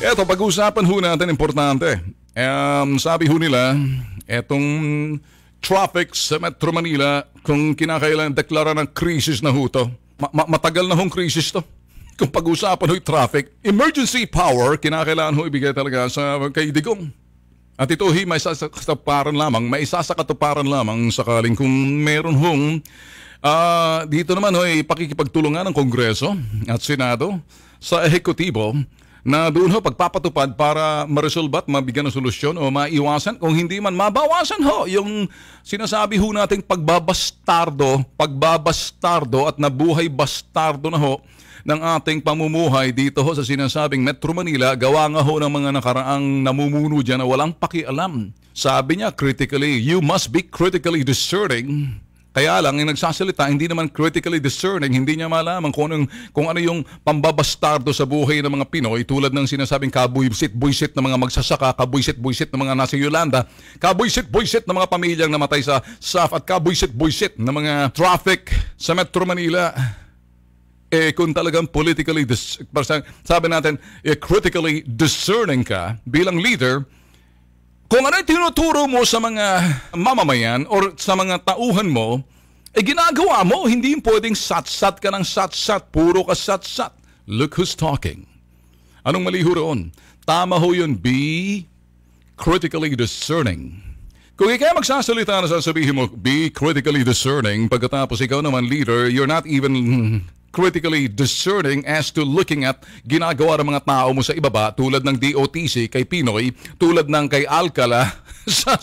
Eto, pag-uusapan ho natin, importante. Sabi ho nila, etong traffic sa Metro Manila, kung kinakailangan deklara ng krisis na ho to. Matagal na hong krisis to. Kung pag-uusapan ho yung traffic, emergency power, kinakailangan ho ibigay talaga sa kay Digong. At ito hi may isasakatuparan lamang sakaling kung meron hong dito naman ho pakikipagtulungan ng Kongreso at Senado sa ehekutibo na doon ho pagpapatupad para ma-resolve at mabigyan ng solusyon o maiwasan kung hindi man mabawasan ho yung sinasabi ho nating pagbabastardo at nabuhay bastardo na ho ng ating pamumuhay dito ho sa sinasabing Metro Manila, gawa nga ho ng mga nakaraang namumuno dyan na walang pakialam. Sabi niya, you must be critically discerning. Kaya lang, yung nagsasalita, hindi naman critically discerning, hindi niya malaman kung ano yung pambabastardo sa buhay ng mga Pinoy, tulad ng sinasabing kabuysit-buysit ng mga magsasaka, kabuysit-buysit ng mga nasa Yolanda, kabuysit-buysit ng mga pamilyang namatay sa SAF, at kabuysit-buysit ng mga traffic sa Metro Manila. Kung talagang sabi natin, critically discerning ka bilang leader, kung ano yung tinuturo mo sa mga mamamayan or sa mga tauhan mo, ginagawa mo, hindi pwedeng sat-sat ka ng sat-sat, puro ka sat-sat. Look who's talking. Anong mali ho roon? Tama ho yun, be critically discerning. Kung ikaw magsasalita na sasabihin mo, be critically discerning, pagkatapos ikaw naman leader, you're not even critically discerning as to looking at ginagawa ng mga tao mo sa ibaba, tulad ng DOTC kay Pinoy, tulad ng kay Alcala sa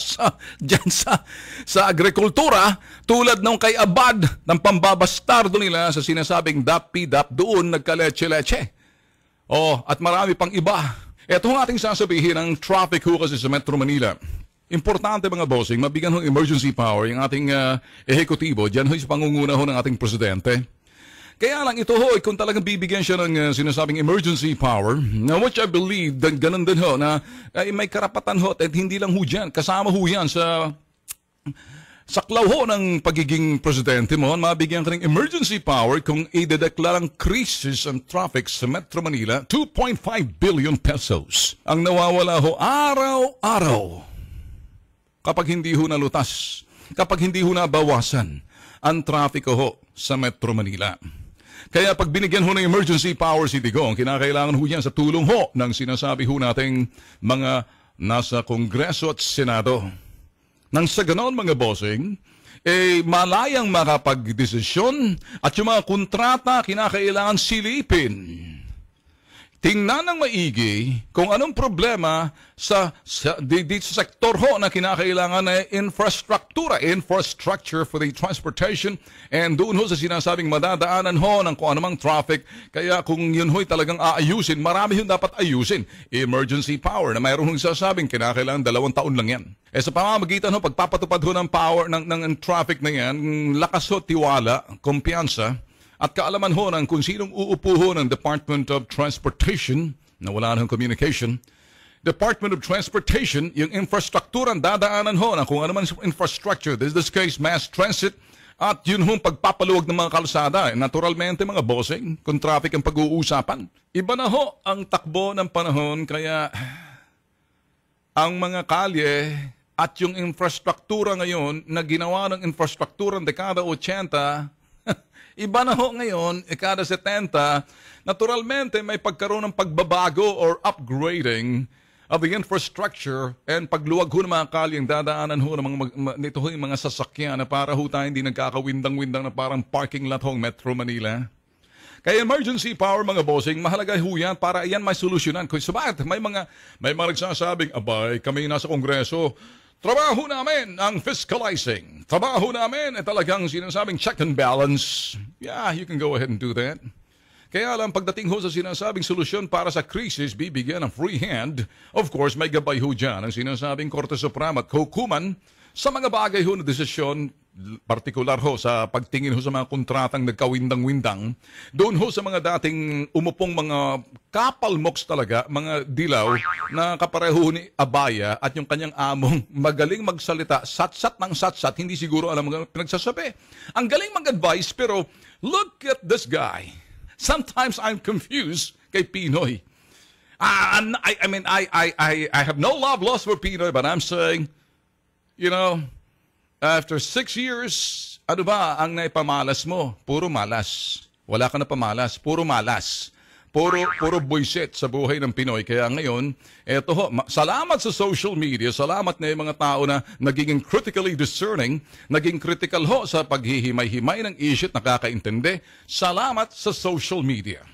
agrikultura, tulad ng kay Abad ng pambabastardo nila sa sinasabing DAP-PDAP, doon nagka-leche-leche. At marami pang iba. Ito ang ating sasabihin ng traffic ho kasi sa Metro Manila. Importante mga bossing, mabigyan ng emergency power yung ating ehekutibo, dyan ho sa pangunguna ho ng ating presidente. Kaya lang ito ho, kung talagang bibigyan siya ng sinasabing emergency power, na which I believe, ganun din ho, na may karapatan ho, at hindi lang ho dyan, kasama ho yan sa klaw ho ng pagiging presidente mo, mabigyan ka ng emergency power kung idedeklarang krisis ang traffic sa Metro Manila, 2.5 billion pesos. Ang nawawala ho, araw-araw, kapag hindi ho nalutas, kapag hindi ho nabawasan ang traffic ho sa Metro Manila. Kaya pag binigyan ho ng emergency power si Digong, kinakailangan ho yan sa tulong ho ng sinasabi ho nating mga nasa Kongreso at Senado. Nang sa ganon mga bossing, malayang makapagdesisyon at yung mga kontrata kinakailangan silipin. Tingnan ng maigi kung anong problema dito sa sektor ho na kinakailangan na infrastructure for the transportation, and doon ho sa sinasabing madadaanan ho ng kung anumang traffic. Kaya kung yun ho'y talagang aayusin, marami yun dapat ayusin. Emergency power na mayroon hong sasabing kinakailangan 2 taon lang yan. Sa pamamagitan ho, pagpapatupad ho ng power ng traffic na yan, lakas ho, tiwala, kumpiyansa, at kaalaman ho ng kung sinong uupo ho ng Department of Transportation, na wala nang communication, Department of Transportation, yung infrastructure ang dadaanan ho na kung ano man infrastructure, this case mass transit, at yun hong pagpapaluwag ng mga kalsada. Naturalmente mga bossing, kung traffic ang pag-uusapan, iba na ho ang takbo ng panahon, kaya ang mga kalye at yung infrastruktura ngayon na ginawa ng infrastruktura ng dekada 80, iba na ho ngayon, dekada 70, naturalmente may pagkaroon ng pagbabago or upgrading of the infrastructure, and pagluwag ho ng mga kalyeng dadaanan ho ng nito ho yung mga sasakyan na para ho tayo hindi nagkakawindang-windang na parang parking lot ho ng Metro Manila. Kaya emergency power mga bossing, mahalaga ho yan para iyan may solusyonan. Kung sabat, may mga nagsasabing, abay, kami nasa Kongreso, trabaho namin ang fiscalizing. Trabaho namin talagang sinasabing check and balance. Yeah, you can go ahead and do that. Kaya lang pagdating ho sa sinasabing solusyon para sa krisis, bibigyan ng free hand. Of course, may gabay ho dyan ang sinasabing Korte Suprema at hukuman sa mga bagay ho na desisyon, partikular ho sa pagtingin ho sa mga kontratang nagkawindang-windang, doon ho sa mga dating umupong mga kapalmoks talaga, mga dilaw na kapareho ni Abaya at yung kanyang among magaling magsalita, sat-sat ng sat-sat, hindi siguro alam mga pinagsasabi. Ang galing mag-advise, pero look at this guy. Sometimes I'm confused kay Pinoy. I mean, I have no love lost for Pinoy, but I'm saying, you know, after 6 years, ano ba ang naipamalas mo? Puro malas. Wala ka na pamalas, puro malas. Puro buisit sa buhay ng Pinoy. Kaya ngayon, eto ho, salamat sa social media, salamat na yung mga tao na naging critically discerning, naging critical ho sa paghihimay-himay ng issue at nakakaintindi. Salamat sa social media.